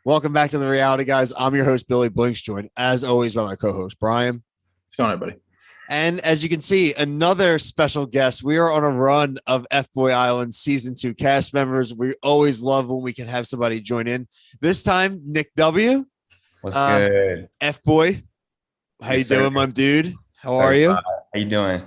Welcome back to the Reality Guys. I'm your host, Billy Blinks, joined as always by my co-host, Brian. What's going on, everybody? And as you can see, another special guest. We are on a run of Fboy Island season 2 cast members. We always love when we can have somebody join in. This time, Nick W. What's good? Fboy. How Yes, you doing, sir. my dude? How Sorry, are you? How you doing?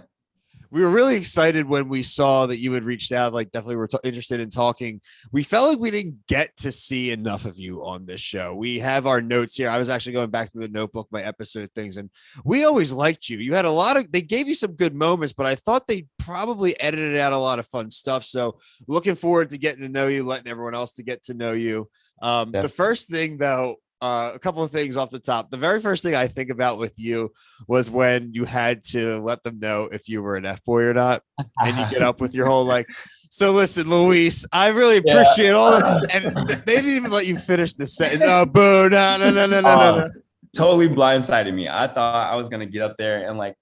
We were really excited when we saw that you had reached out. Like, definitely were interested in talking. We felt like we didn't get to see enough of you on this show. We have our notes here. I was actually going back through the notebook, my episode things, and we always liked you. You had a lot of, they gave you some good moments, but I thought they probably edited out a lot of fun stuff. So looking forward to getting to know you, letting everyone else to get to know you. The first thing though, a couple of things off the top. The very first thing I think about with you was when you had to let them know if you were an F-boy or not. And you get up with your whole like, so listen, Luis, I really appreciate all that. And they didn't even let you finish the sentence. Oh, boo, no. Totally blindsided me. I thought I was going to get up there and like,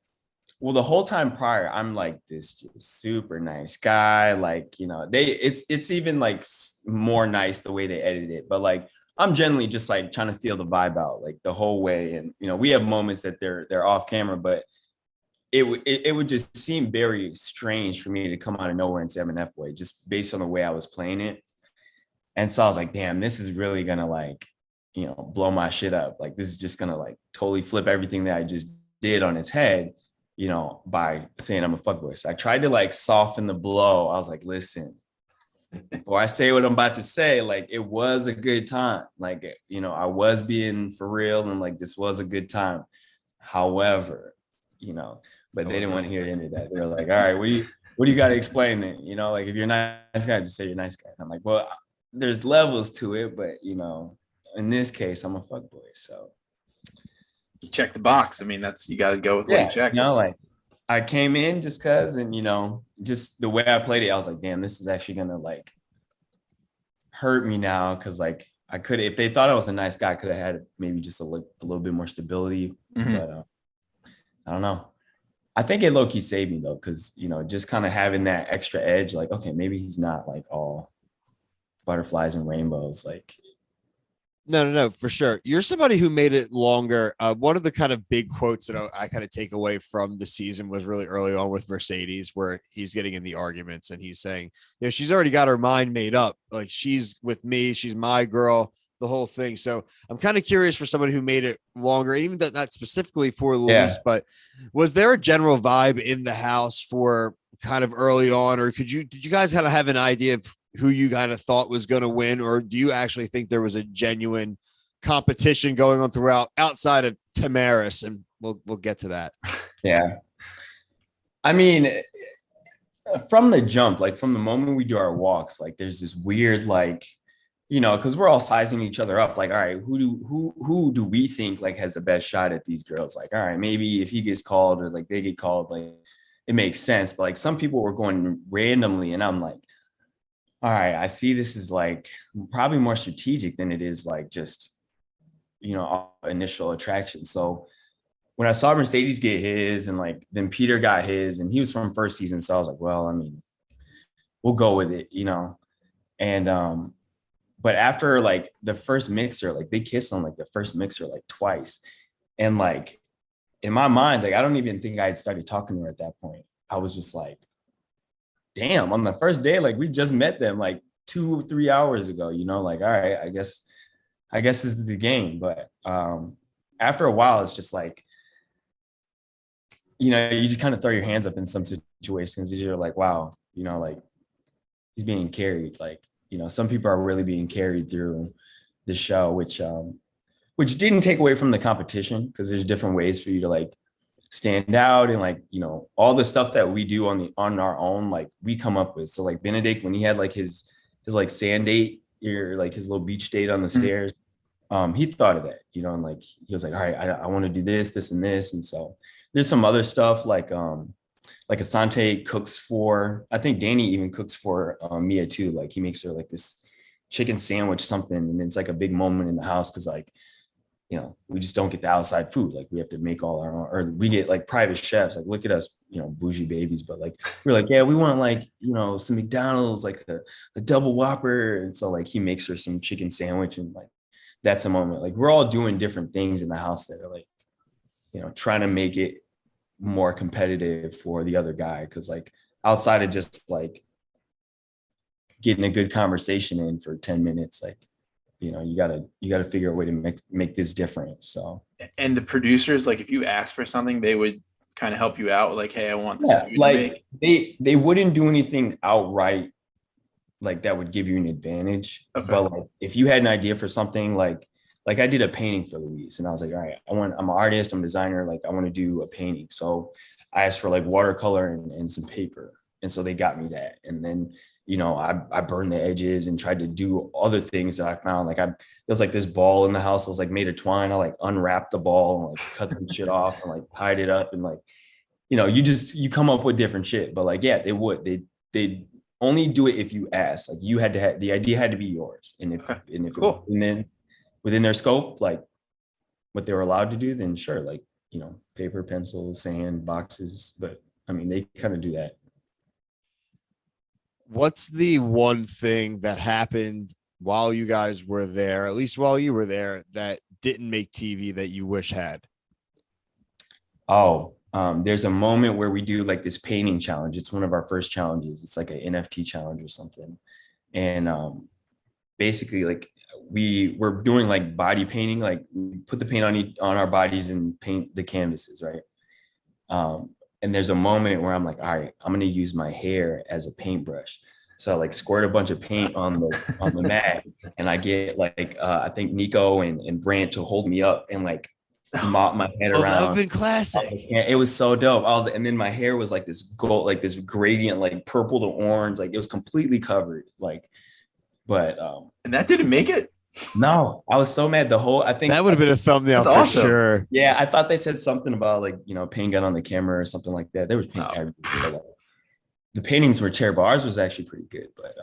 well, the whole time prior, I'm like this just super nice guy. Like, you know, it's even like more nice the way they edited it. But like, I'm generally just like trying to feel the vibe out like the whole way. And, you know, we have moments that they're off camera, but it would just seem very strange for me to come out of nowhere and say I'm an F-boy just based on the way I was playing it. And so I was like, damn, this is really going to like, you know, blow my shit up. Like, this is just going to like totally flip everything that I just did on its head, you know, by saying I'm a fuckboy. So I tried to like soften the blow. I was like, listen, before I say what I'm about to say, like it was a good time. Like, you know, I was being for real and like this was a good time. However, you know, but they didn't want to hear any of that. They were like, all right, what do you got to explain then? You know, like if you're a nice guy, just say you're a nice guy. And I'm like, well, there's levels to it, but you know, in this case, I'm a fuckboy. So you check the box. I mean, you got to go with what you check. You know, like I came in just cause, and you know, just the way I played it, I was like, damn, this is actually gonna like hurt me now. Cause like I could, if they thought I was a nice guy, I could have had maybe just a little bit more stability. Mm-hmm. But I don't know. I think it low key saved me though. Cause you know, just kind of having that extra edge, like, okay, maybe he's not like all butterflies and rainbows. Like, No, for sure. You're somebody who made it longer. One of the kind of big quotes that I kind of take away from the season was really early on with Mercedes, where he's getting in the arguments and he's saying, you know, she's already got her mind made up. Like, she's with me, she's my girl, the whole thing. So I'm kind of curious for somebody who made it longer, even that not specifically for Luis, but was there a general vibe in the house for kind of early on, or did you guys kind of have an idea of who you kind of thought was going to win, or do you actually think there was a genuine competition going on throughout outside of Tamaris? And we'll get to that. Yeah. I mean, from the jump, like from the moment we do our walks, like there's this weird, like, you know, cause we're all sizing each other up. Like, all right, who do we think like has the best shot at these girls? Like, all right, maybe if he gets called or like they get called, like it makes sense. But like some people were going randomly and I'm like, all right, I see this is like probably more strategic than it is like just, you know, initial attraction. So when I saw Mercedes get his and like then Peter got his and he was from first season. So I was like, well, I mean, we'll go with it, you know? And, but after like the first mixer, like they kissed on like the first mixer like twice. And like in my mind, like I don't even think I had started talking to her at that point. I was just like, damn, on the first day, like we just met them like 2-3 hours ago, you know, like, all right, I guess this is the game. But after a while, it's just like, you know, you just kind of throw your hands up in some situations. You're like, wow, you know, like he's being carried. Like, you know, some people are really being carried through the show, which didn't take away from the competition because there's different ways for you to like stand out and like, you know, all the stuff that we do on our own, like we come up with. So like Benedict, when he had like his like sand date or like his little beach date on the stairs, he thought of that, you know, and like he was like, all right, I want to do this and this. And so there's some other stuff like Asante cooks for, I think Danny even cooks for Mia too. Like he makes her like this chicken sandwich something, and it's like a big moment in the house because like, you know, we just don't get the outside food. Like we have to make all our own, or we get like private chefs. Like look at us, you know, bougie babies. But like we're like, yeah, we want like, you know, some McDonald's, like a double Whopper. And so like he makes her some chicken sandwich and like that's a moment. Like we're all doing different things in the house that are like, trying to make it more competitive for the other guy. Cause like outside of just like getting a good conversation in for 10 minutes, like, you gotta figure a way to make this different. So, And the producers, like if you ask for something, they would kind of help you out. Like, hey, I want this food to like make. they wouldn't do anything outright like that would give you an advantage. Okay. But like if you had an idea for something, like I did a painting for Louise, and I was like, all right, I'm an artist, I'm a designer, like I want to do a painting. So I asked for like watercolor and some paper, and so they got me that. And then I burned the edges and tried to do other things that I found. Like there's like this ball in the house that was like made of twine. I like unwrapped the ball and like cut the shit off and like tied it up, and like you come up with different shit. But like they only do it if you ask. Like you had to have the idea had to be yours, and if Cool. and then within their scope, like what they were allowed to do, then sure, like paper, pencil, sand, boxes. But I mean, they kind of do that. What's the one thing that happened while you guys were there, at least while you were there, that didn't make TV that you wish had? Oh, there's a moment where we do like this painting challenge. It's one of our first challenges. It's like an NFT challenge or something. And basically like we're doing like body painting, like we put the paint on our bodies and paint the canvases, right? And there's a moment where I'm like, all right, I'm gonna use my hair as a paintbrush. So I like squirt a bunch of paint on the mat, and I get like I think Nico and Brant to hold me up and like mop my head around. That would have been classic. It was so dope. And then my hair was like this gold, like this gradient, like purple to orange, like it was completely covered. Like, but and that didn't make it. No, I was so mad. I think that would have been a thumbnail for awesome. sure. Yeah, I thought they said something about like paint gun on the camera or something like that. There was paint everywhere. The paintings were terrible. Ours was actually pretty good, but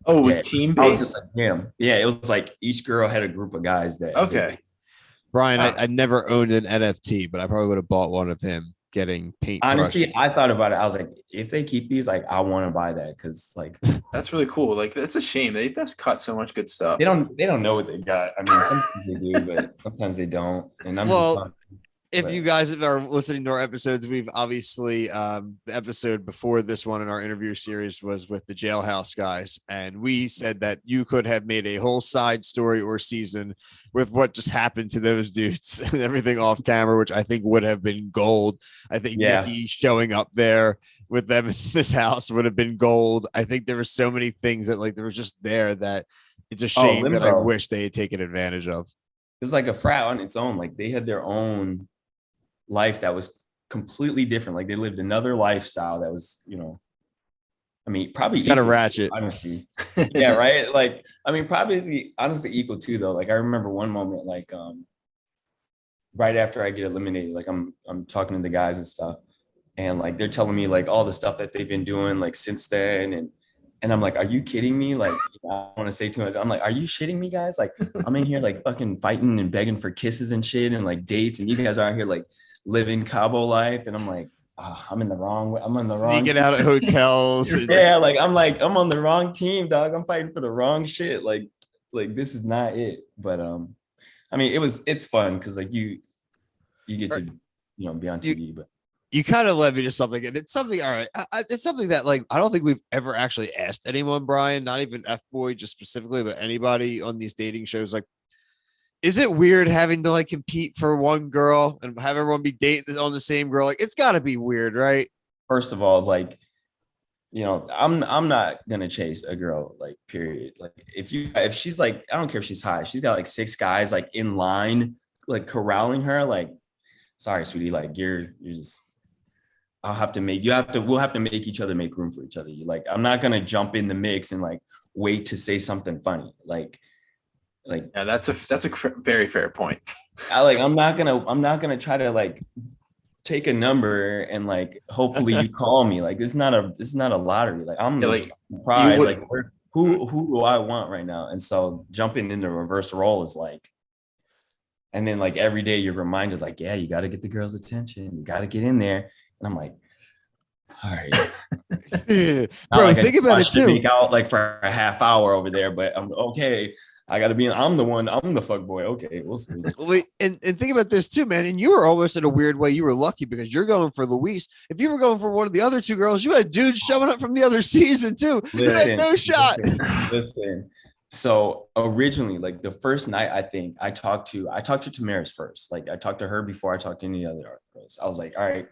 it was team based. I was just like, damn. Yeah, it was like each girl had a group of guys that. Okay. Brian, I never owned an NFT, but I probably would have bought one of him getting paint. Honestly, I thought about it. I was like, if they keep these, like, I want to buy that because, like, that's really cool. Like, that's a shame. They just cut so much good stuff. They don't know what they got. I mean, sometimes they do, but sometimes they don't. And I'm just if you guys are listening to our episodes, we've obviously the episode before this one in our interview series was with the Jailhouse guys, and we said that you could have made a whole side story or season with what just happened to those dudes and everything off camera, which I think would have been gold. I think Nikki showing up there with them in this house would have been gold. I think there were so many things that like there was just there that it's a shame that I wish they had taken advantage of. It was like a frat on its own. Like they had their own life that was completely different. Like they lived another lifestyle that was, I mean, probably got a ratchet, honestly. Yeah, right. Like, I mean, probably honestly equal too, though. Like I remember one moment, like right after I get eliminated, like I'm talking to the guys and stuff, and like they're telling me like all the stuff that they've been doing like since then, and I'm like, are you kidding me? Like, I don't want to say too much. I'm like, are you shitting me, guys? Like, I'm in here like fucking fighting and begging for kisses and shit and like dates, and you guys are out here like living Cabo life, and I'm like, I'm in the wrong way. I'm on the wrong. Sneaking out at hotels. Yeah, I'm on the wrong team, dog. I'm fighting for the wrong shit. Like this is not it. But I mean, it's fun because like you get to be on TV, but. You kind of led me to something, and it's something. All right, it's something that like I don't think we've ever actually asked anyone, Brian, not even Fboy, just specifically, but anybody on these dating shows. Like, is it weird having to like compete for one girl and have everyone be dating on the same girl? Like, it's got to be weird, right? First of all, like, I'm not gonna chase a girl, like, period. Like, if she's like, I don't care if she's high, she's got like 6 guys like in line, like corralling her. Like, sorry, sweetie, like you're just. We'll have to make each other make room for each other. Like, I'm not gonna jump in the mix and like wait to say something funny. Like yeah, that's a very fair point. I'm not gonna try to like take a number and like hopefully you call me. Like, this is not a lottery. Like, I'm like surprised. Like, who do I want right now? And so jumping into reverse role is like, and then like every day you're reminded, like, yeah, you got to get the girl's attention. You got to get in there. And I'm like, all right, bro, like think about it too. Make out like for a half hour over there, but I'm okay. I gotta be. I'm the fuck boy. Okay, we'll see. Wait, and think about this too, man. And you were almost in a weird way. You were lucky because you're going for Luis. If you were going for one of the other two girls, you had dudes showing up from the other season too. You had no shot. Listen. So originally, like the first night, I think I talked to Tamaris first. Like I talked to her before I talked to any other girls. I was like, all right,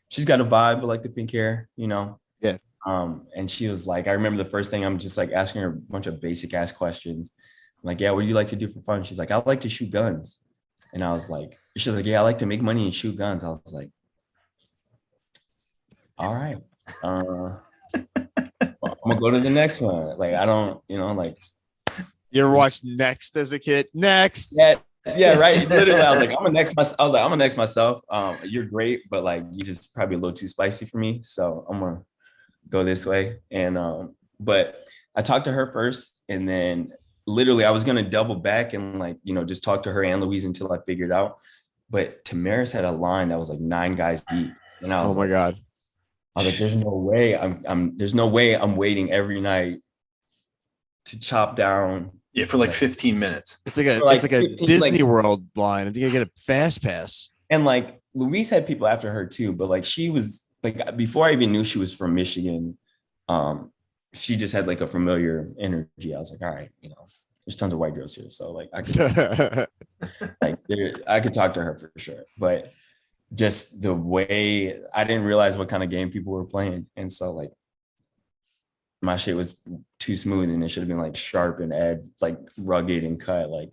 she's got a vibe with like the pink hair, you know. Yeah. And she was like, I remember the first thing I'm just like asking her a bunch of basic ass questions. I'm like, yeah, what do you like to do for fun? She's like, I like to shoot guns. And I was like, she's like, yeah, I like to make money and shoot guns. I was like, all right. I'm gonna go to the next one. Like, I don't, you know, like. You ever watched Next as a kid? Next. Yeah, right. Literally, I was like, I'm gonna next myself. You're great, but like you just probably a little too spicy for me. So I'm gonna go this way. And but I talked to her first, and then literally I was gonna double back and like, you know, just talk to her and Louise until I figured out. But Tamaris had a line that was like 9 guys deep. And I was my God. I was like, there's no way there's no way I'm waiting every night to chop down. Yeah, for like 15 minutes. It's like a Disney World line. I think I get a fast pass. And like Louise had people after her too, but like she was like, before I even knew she was from Michigan, she just had like a familiar energy. I was like, all right, you know, there's tons of white girls here, so like I could I could talk to her for sure. But just the way I didn't realize what kind of game people were playing, and so like my shit was too smooth and it should have been like sharp and like rugged and cut, like.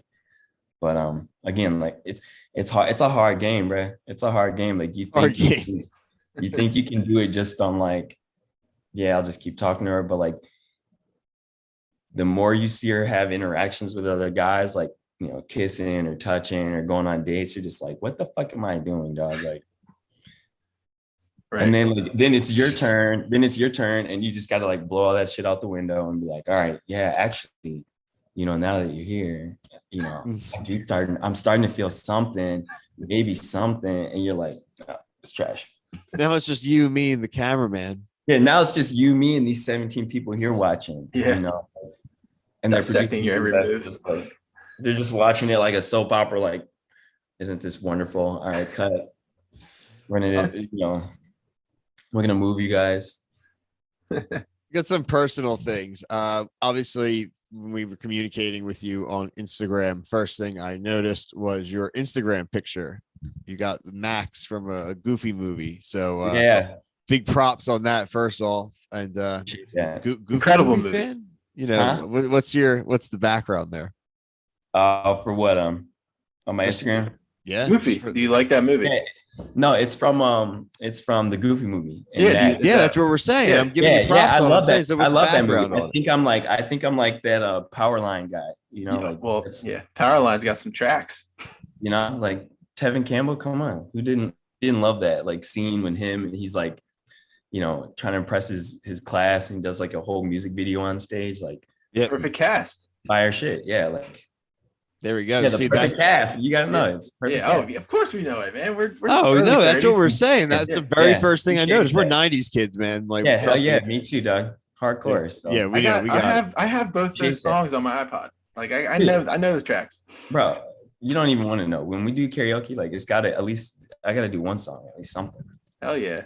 But again, like it's hard. It's a hard game, bro. It's a hard game. Like you think you can do it just on like, yeah, I'll just keep talking to her. But like the more you see her have interactions with other guys, like, you know, kissing or touching or going on dates, you're just like, what the fuck am I doing, dog? Like. Right. And then like, then it's your turn, and you just got to like blow all that shit out the window and be like, all right, yeah, actually, you know, now that you're here, you know, I'm starting to feel something, maybe something, and you're like, oh, it's trash. Now it's just you, me, and the cameraman. Yeah, now it's just you, me, and these 17 people here watching. Yeah, you know, and they're predicting your every move. Just like, they're just watching it like a soap opera. Like, isn't this wonderful? All right, cut. Running it, you know. We're gonna move you guys. Got some personal things. Obviously, when we were communicating with you on Instagram, first thing I noticed was your Instagram picture. You got Max from a Goofy movie. So yeah, big props on that. First off, and yeah, Goofy incredible movie. Fan? You know, what's the background there? For what? On my Instagram. Yeah, Goofy. Do you like that movie? Yeah. No, it's from the Goofy movie. And that's what we're saying. Yeah. I'm giving you props. I love that. So I love that movie. I think I'm like that Powerline guy. You know, like Powerline's got some tracks. You know, like Tevin Campbell. Come on, who didn't love that like scene when him and he's like, you know, trying to impress his class and he does like a whole music video on stage. Like, yeah, perfect cast. Fire shit. Yeah, like. There we go. Yeah, the perfect cast. You gotta know it's perfect. Yeah, of course we know it, man. We're no, that's what we're saying. That's the very first thing I noticed. We're 90s kids, man. Like, me too, Doug. Hardcore. Yeah, so. yeah, I have both those songs on my iPod. Like I know the tracks. Bro, you don't even want to know. When we do karaoke, like it's gotta at least I gotta do one song, at least something. Hell yeah.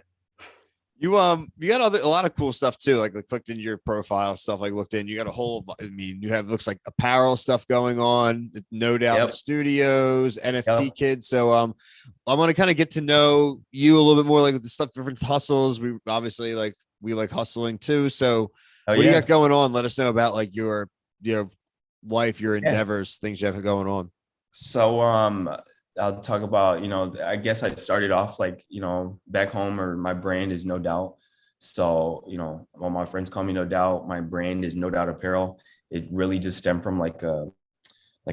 You got a lot of cool stuff too. Like clicked into your profile stuff. Like looked in. You got a whole. I mean, you have looks like apparel stuff going on. No Doubt Studios, NFT Kids. So I want to kind of get to know you a little bit more. Like with the stuff, different hustles. We obviously like hustling too. So what do you got going on? Let us know about like your life, your endeavors, things you have going on. So I'll talk about, you know, I guess I started off like, you know, back home, or my brand is No Doubt. So, you know, all my friends call me No Doubt. My brand is No Doubt Apparel. It really just stemmed from like a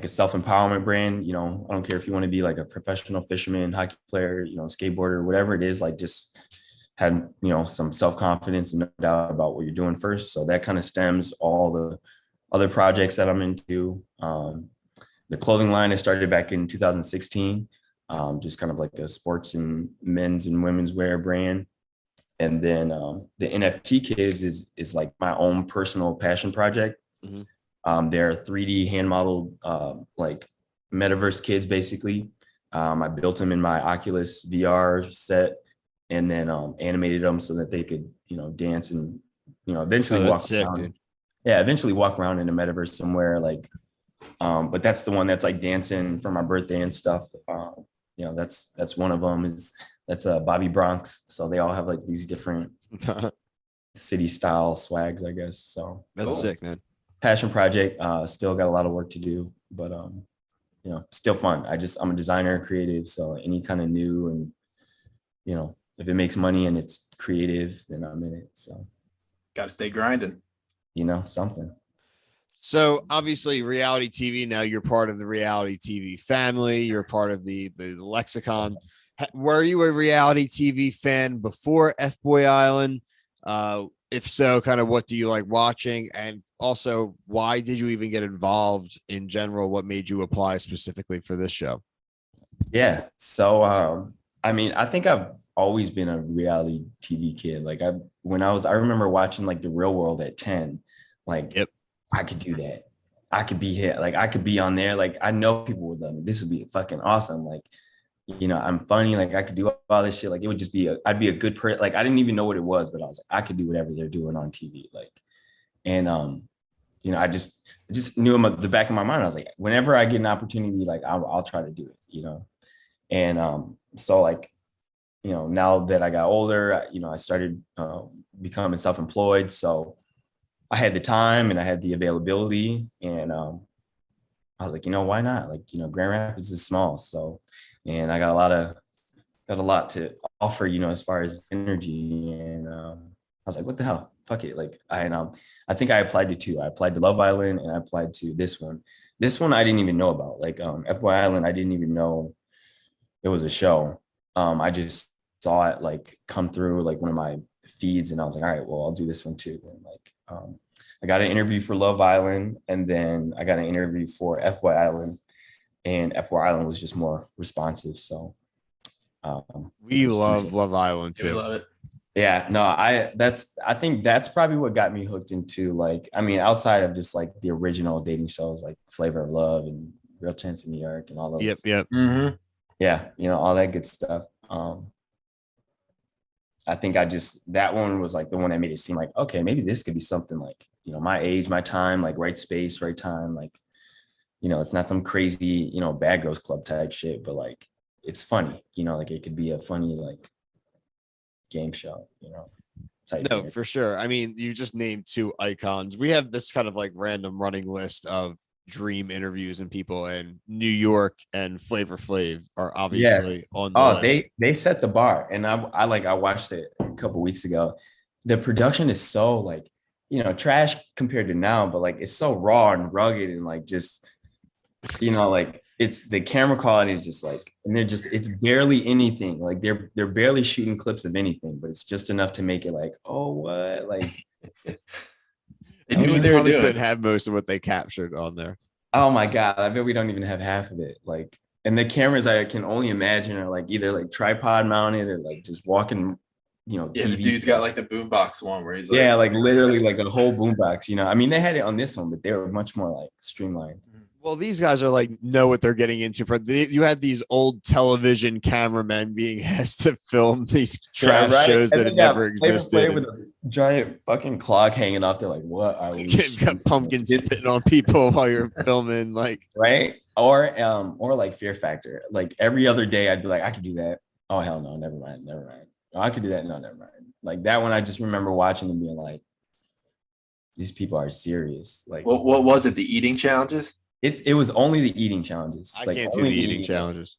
self-empowerment brand. You know, I don't care if you want to be like a professional fisherman, hockey player, you know, skateboarder, whatever it is, like just had, you know, some self-confidence and no doubt about what you're doing first. So that kind of stems all the other projects that I'm into. The clothing line I started back in 2016, just kind of like a sports and men's and women's wear brand. And then the NFT Kids is like my own personal passion project. Mm-hmm. They're 3D hand modeled like metaverse kids basically. I built them in my Oculus VR set and then animated them so that they could, dance and, eventually walk sick, around. dude. Yeah, eventually walk around in the metaverse somewhere like, but that's the one that's like dancing for my birthday and stuff. That's one of them that's Bobby Bronx. So they all have like these different city style swags, I guess. So That's sick, man. Passion project. Still got a lot of work to do, but still fun. I'm a designer, creative, so any kind of new and if it makes money and it's creative, then I'm in it. So got to stay grinding. Something. So obviously reality TV, now you're part of the reality TV family. You're part of the lexicon. Were you a reality TV fan before Fboy Island? If so, kind of what do you like watching? And also, why did you even get involved in general? What made you apply specifically for this show? Yeah. So, I think I've always been a reality TV kid. Like I remember watching like The Real World at 10. Like, yep. I could do that. I could be here. Like I could be on there. Like I know people would love me. This would be fucking awesome. Like, I'm funny. Like I could do all this shit. Like it would just be, I'd be a good person. Like I didn't even know what it was, but I was like, I could do whatever they're doing on TV. Like, and, I just knew in the back of my mind. I was like, whenever I get an opportunity, like I'll try to do it, And so like, now that I got older, I started becoming self-employed. So I had the time and I had the availability, and I was like, why not? Like, Grand Rapids is small, so, and I got a lot to offer, as far as energy, and I was like, what the hell? Fuck it. Like I think I applied to two. I applied to Love Island and I applied to this one. This one I didn't even know about. Like Fboy Island, I didn't even know it was a show. I just saw it like come through like one of my feeds, and I was like, all right, well, I'll do this one too. And like I got an interview for Love Island, and then I got an interview for Fboy Island, and Fboy Island was just more responsive. So we love Love Island too. We love it. Yeah, no, I think that's probably what got me hooked into, like, outside of just like the original dating shows like Flavor of Love and Real Chance in New York and all those. Yep. Mm-hmm. Yeah, all that good stuff. I think that one was like the one that made it seem like, okay, maybe this could be something like, my age, my time, like right space, right time. Like, it's not some crazy, Bad Girls Club type shit, but like, it's funny, like it could be a funny, like game show, type No, thing. for sure. You just named two icons. We have this kind of like random running list of dream interviews and people, and New York and Flavor Flav are obviously on the list. They set the bar, and I watched it a couple weeks ago. The production is so like, trash compared to now, but like it's so raw and rugged and like just, like it's the camera quality is just like, and it's barely anything. Like they're barely shooting clips of anything, but it's just enough to make it like, oh, what? Like they knew what they were doing. Couldn't have most of what they captured on there. Oh my God, I bet we don't even have half of it. Like, and the cameras I can only imagine are like either like tripod mounted or like just walking, Yeah, TV. the dude's got like the boombox one where he's like, yeah, like literally like a whole boombox. They had it on this one, but they were much more like streamlined. Well, these guys are like know what they're getting into. You had these old television cameramen being asked to film these trash shows that had never existed. With a giant fucking clog hanging out there, like, what are we? Got pumpkins spitting on people while you're filming, like right? Or like Fear Factor. Like every other day, I'd be like, I could do that. Oh hell no, never mind. Oh, I could do that. No, never mind. Like that one, I just remember watching and being like, these people are seriing. Like, what was it? The eating challenges? It was only the eating challenges. I can't do the eating challenges.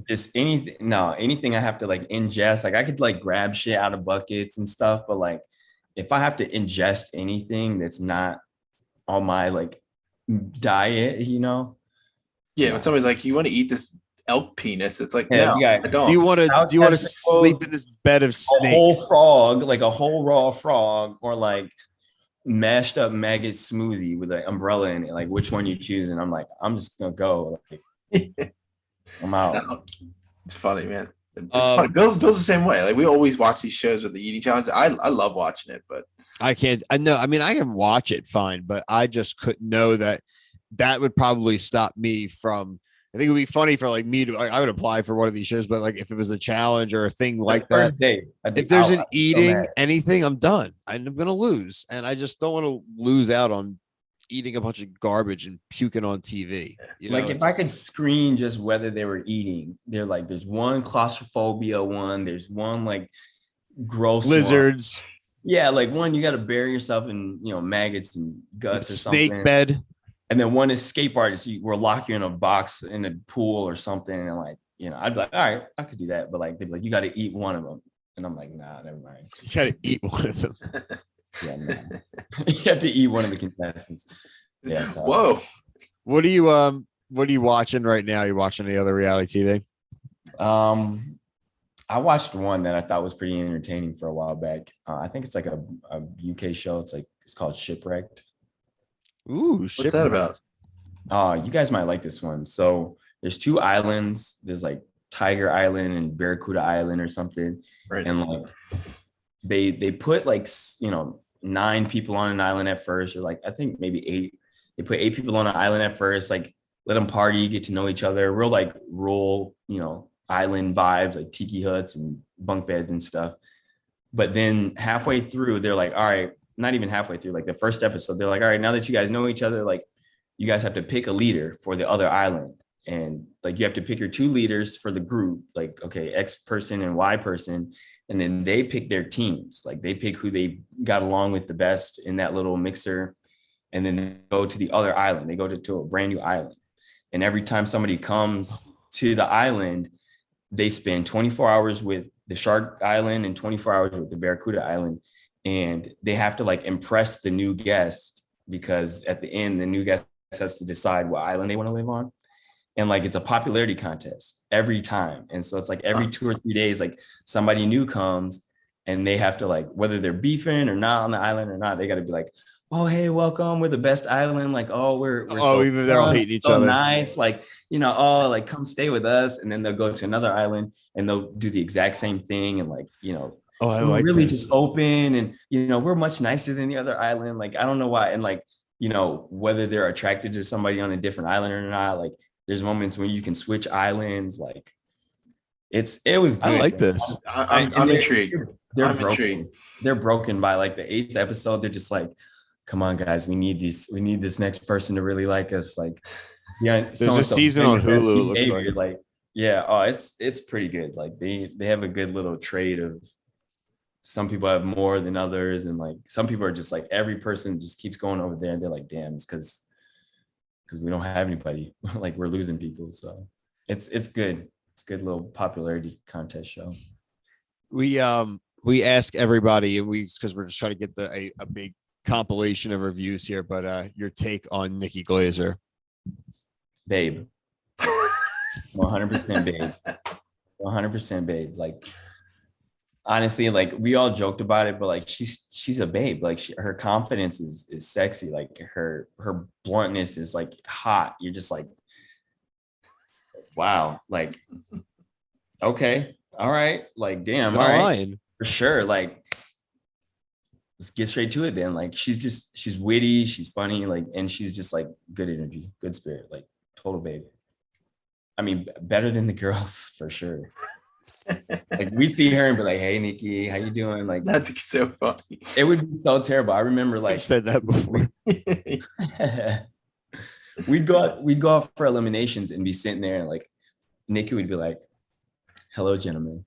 Just anything I have to like ingest. Like I could like grab shit out of buckets and stuff, but like if I have to ingest anything that's not on my like diet, Yeah, when somebody's like, you want to eat this elk penis, it's like, yeah, no, I don't. Do you want to sleep in this bed of snakes? A whole frog, like a whole raw frog, or like mashed up maggot smoothie with an umbrella in it? Like, which one you choose? And I'm like, I'm just gonna go. Like, I'm out. It's funny, man. It's fun. Bill's the same way. Like we always watch these shows with the eating challenge. I love watching it, but I can't. I know. I mean, I can watch it fine, but I just couldn't know that would probably stop me from. I think it would be funny for like me to. I would apply for one of these shows, but like if it was a challenge or a thing like that, if there's an eating anything, I'm done. I'm gonna lose, and I just don't want to lose out on eating a bunch of garbage and puking on TV. You know, like if I could screen just whether they were eating, they're like, there's one claustrophobia one, there's one like gross lizards. One. Yeah, like one you got to bury yourself in, you know, maggots and guts or something. Snake bed. And then one escape artist, we'll lock you in a box in a pool or something. And like, you know, I'd be like, all right, I could do that. But like, they'd be like, you got to eat one of them. And I'm like, nah, never mind. You got to eat one of them. Yeah, no. You have to eat one of the contestants. Yeah. So. Whoa. What are you watching right now? You watching any other reality TV? I watched one that I thought was pretty entertaining for a while back. I think it's like a UK show. It's called Shipwrecked. Ooh, what's that about? You guys might like this one. So there's 2 islands. There's like Tiger Island and Barracuda Island or something. Right. And like they put like, you know, 9 people on an island at first, or like I think maybe 8. They put 8 people on an island at first, like let them party, get to know each other, real like rural, you know, island vibes, like tiki huts and bunk beds and stuff. But then halfway through, they're like, all right, not even halfway through, like the first episode, they're like, all right, now that you guys know each other, like you guys have to pick a leader for the other island. And like you have to pick your 2 leaders for the group, like, okay, X person and Y person. And then they pick their teams, like they pick who they got along with the best in that little mixer. And then they go to the other island. They go to a brand new island. And every time somebody comes to the island, they spend 24 hours with the Shark Island and 24 hours with the Barracuda Island. And they have to like impress the new guest, because at the end, the new guest has to decide what island they want to live on. And like, it's a popularity contest every time. And so it's like every 2 or 3 days, like somebody new comes and they have to like, whether they're beefing or not on the island or not, they got to be like, oh, hey, welcome. We're the best island. Like, oh, we're so even they're all hating each other. Nice. Like, you know, oh, like come stay with us. And then they'll go to another island and they'll do the exact same thing. And like, you know, I like really this. Just open, and, you know, we're much nicer than the other island. Like, I don't know why. And like, you know, whether they're attracted to somebody on a different island or not, like there's moments when you can switch islands. Like it was good. I like this. I'm intrigued. They're broken. They're broken by like the 8th episode. They're just like, come on, guys, we need this next person to really like us. Like, yeah, there's a season on Hulu. It looks like, yeah, oh, it's pretty good. Like they have a good little trade of some people have more than others, and like some people are just like every person just keeps going over there, and they're like, damn, it's because we don't have anybody. Like we're losing people. So it's good. It's a good little popularity contest show. We ask everybody, and because we're just trying to get a big compilation of reviews here, but your take on Nikki Glaser. Babe. 100% babe. 100% babe. Like honestly, like we all joked about it, but like she's a babe. Like her confidence is sexy. Like her bluntness is like hot. You're just like, wow, like okay, all right, like damn, all right, for sure. Like let's get straight to it then. Like she's witty, she's funny, like, and she's just like good energy, good spirit, like total babe. I mean, better than the girls for sure. Like we see her and be like, hey Nikki, how you doing? Like that's so funny. It would be so terrible. I remember like I've said that before. we'd go out for eliminations and be sitting there and like Nikki would be like, hello gentlemen,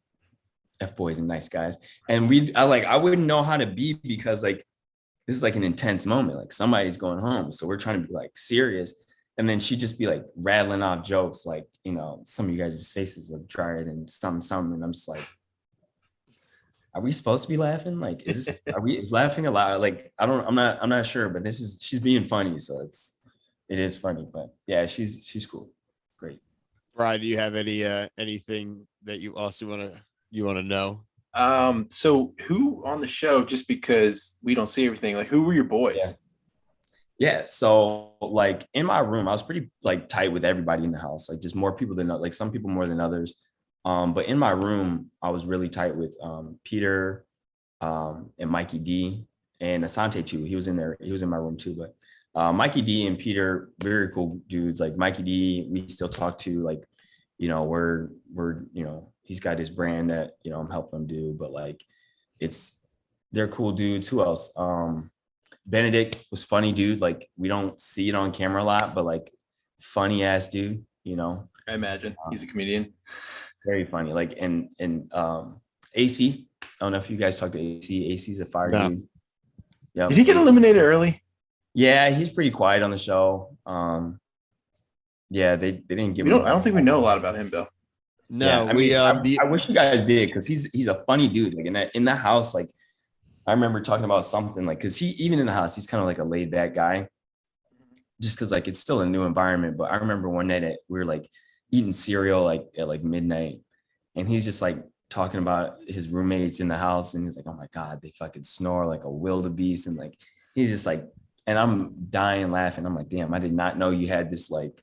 F-boys and nice guys. And I wouldn't know how to be, because like this is like an intense moment, like somebody's going home, so we're trying to be like serious. And then she'd just be like rattling off jokes, like, you know, some of you guys' faces look drier than some, and I'm just like, are we supposed to be laughing? Like, is laughing allowed? Like, I'm not sure, but she's being funny, so it is funny. But yeah, she's cool, great. Brian, do you have anything that you also want to know? So who on the show, just because we don't see everything, like who were your boys? Yeah, so like in my room, I was pretty like tight with everybody in the house, like just more people than like some people more than others. But in my room, I was really tight with Peter and Mikey D and Asante too. He was in there. He was in my room too. But Mikey D and Peter, very cool dudes. Like Mikey D, we still talk to. Like, you know, we're you know, he's got his brand that, you know, I'm helping him do. But like, they're cool dudes. Who else? Benedict was funny dude. Like, we don't see it on camera a lot, but like, funny ass dude. You know, I imagine he's a comedian. very funny. Like, and AC. I don't know if you guys talked to AC. AC's a fire dude. Yeah. Did he get eliminated early? Yeah, he's pretty quiet on the show. Yeah, they didn't give. I don't think we know a lot about him, Bill. No, yeah, I wish you guys did, because he's a funny dude. Like in that house, like I remember talking about something like, because he, even in the house, he's kind of like a laid back guy, just because like it's still a new environment. But I remember one night we were like eating cereal like at like midnight, and he's just like talking about his roommates in the house, and he's like, oh my god, they fucking snore like a wildebeest, and like he's just like, and I'm dying laughing. I'm like, damn, I did not know you had this like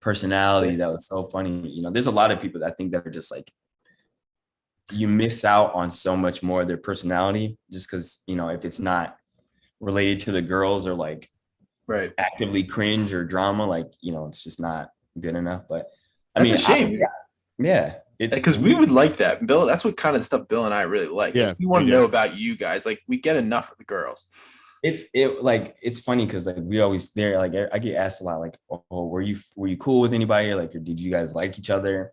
personality that was so funny. You know, there's a lot of people that I think that are just like, you miss out on so much more of their personality just because, you know, if it's not related to the girls or like right actively cringe or drama, like, you know, it's just not good enough. But that's a shame. Yeah, it's because we would like that, Bill. That's what kind of stuff Bill and I really like. Yeah, we want to know about you guys. Like, we get enough of the girls. It's funny because like we always there, like I get asked a lot, like, oh, were you cool with anybody, like, or did you guys like each other?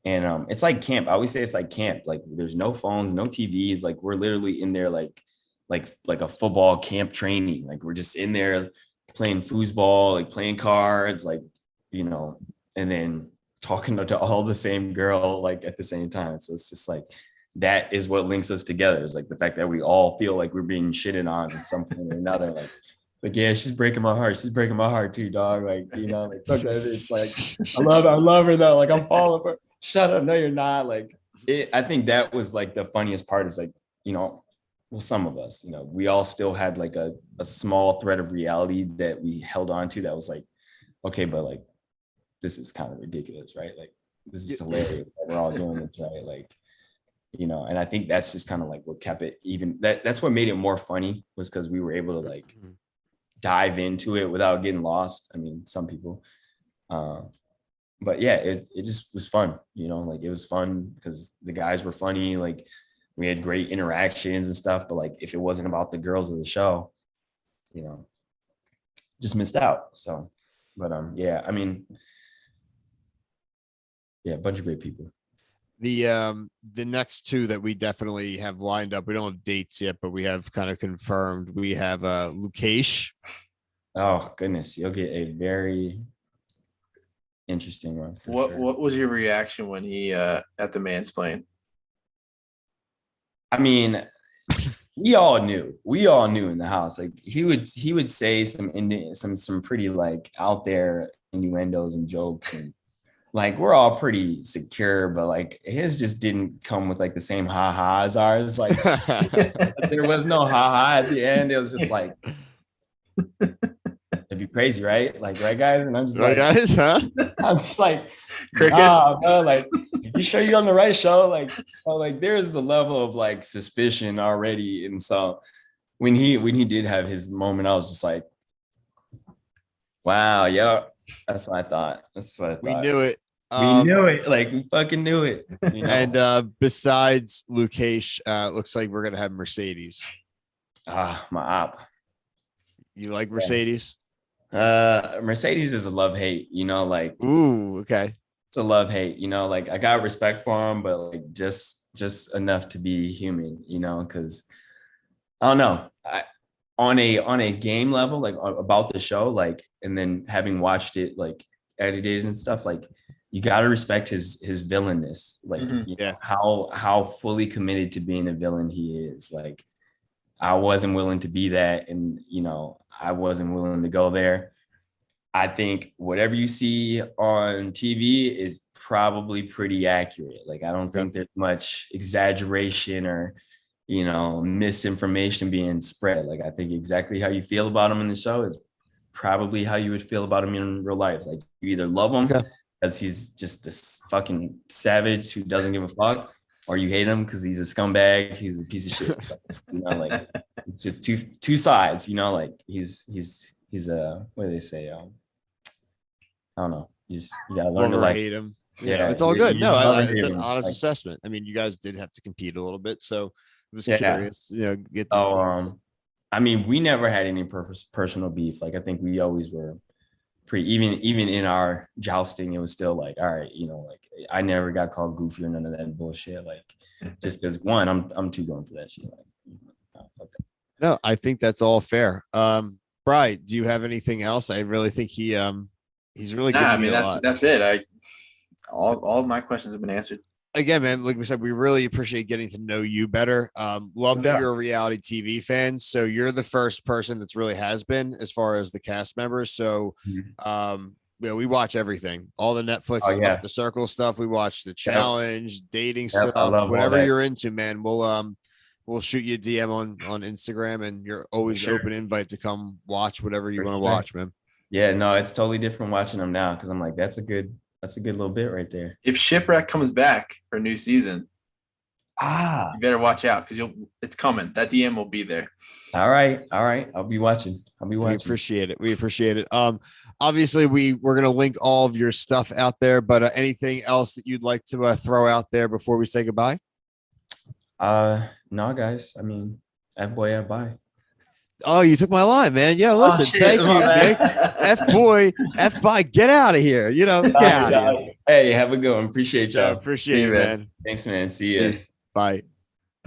And it's like camp. I always say it's like camp. Like, there's no phones, no TVs. Like, we're literally in there like a football camp training. Like, we're just in there playing foosball, like playing cards, like, you know, and then talking to all the same girl like at the same time. So it's just like, that is what links us together, is like the fact that we all feel like we're being shitted on at some point or another. Like, yeah, she's breaking my heart. She's breaking my heart too, dog. Like, you know, like, fuck that. It's like, I love her though. Like, I'm falling for her. Shut up. No, you're not. Like, I think that was like the funniest part, is like, you know, well, some of us, you know, we all still had like a small thread of reality that we held on to that was like, okay, but like, this is kind of ridiculous, right? Like, this is hilarious. We're all doing this, right? Like, you know, and I think that's just kind of like what kept it even, that's what made it more funny, was because we were able to like dive into it without getting lost. I mean, some people, but yeah, it just was fun, you know, like it was fun because the guys were funny, like we had great interactions and stuff, but like if it wasn't about the girls of the show, you know, just missed out. So, but yeah, I mean, yeah, a bunch of great people. The next two that we definitely have lined up, we don't have dates yet, but we have kind of confirmed. We have Lukesh. Oh goodness, you'll get a very interesting one. What was your reaction when he at the mansplain? I mean, we all knew in the house, like he would say some pretty like out there innuendos and jokes, and like we're all pretty secure, but like his just didn't come with like the same ha-ha as ours. Like there was no ha-ha at the end. It was just like, it'd be crazy, right? Like, right, guys? And I'm just Right, like, guys, huh? I'm just like, Crickets. bro, like, you sure you're on the right show? Like, so like there's the level of like suspicion already. And so when he did have his moment, I was just like, wow, yeah, that's what I thought. That's what I thought. We knew it. We knew it. Like, we fucking knew it. You know? And besides Lukesh, looks like we're gonna have Mercedes. My op. You like Mercedes? Mercedes is a love-hate, you know, like, Ooh, okay. it's a love-hate, you know, like I got respect for him, but like just enough to be human, you know, because I don't know. On a game level, like about the show, like, and then having watched it like edited and stuff, like you gotta respect his villainness, like you know, how fully committed to being a villain he is. Like, I wasn't willing to be that, and you know, I wasn't willing to go there. I think whatever you see on TV is probably pretty accurate. Like, I don't think there's much exaggeration or, you know, misinformation being spread. Like, I think exactly how you feel about him in the show is probably how you would feel about him in real life. Like, you either love him because he's just this fucking savage who doesn't give a fuck, or you hate him because he's a scumbag, he's a piece of shit. You know, like it's just two sides. You know, like he's a what do they say? I don't know. You gotta learn to like hate him. Yeah, it's all good. No, it's an him. honest Like, assessment. I mean, you guys did have to compete a little bit, so I was Yeah. curious. You know, get the I mean, we never had any personal beef. Like I think we always were pretty even in our jousting. It was still like, all right, you know, like I never got called goofy or none of that bullshit. Like just because one, I'm too grown for that shit. Like, fuck that. No, I think that's all fair. Bri, do you have anything else? I really think he's really good. I mean, that's it. All of my questions have been answered. Again, man, like we said, we really appreciate getting to know you better. Love that you're a reality TV fan. So you're the first person that's really has been as far as the cast members. So we watch everything, all the Netflix stuff, the circle stuff. We watch the challenge, dating stuff, whatever you're into, man. We'll shoot you a DM on Instagram, and you're always open invite to come watch whatever you want to watch, man. Yeah, no, it's totally different watching them now because I'm like, that's a good little bit right there. If Shipwreck comes back for a new season, you better watch out because it's coming. That DM will be there. All right. I'll be watching. We appreciate it. Obviously we're gonna link all of your stuff out there, but anything else that you'd like to throw out there before we say goodbye? No, guys. I mean, Fboy, bye. Oh, you took my line, man. Yeah, listen, thank you, Nick. Fboy, get out of here. You know, get out of here. Hey, have a good one. Appreciate y'all. Appreciate you, man. Thanks, man. See you. Bye.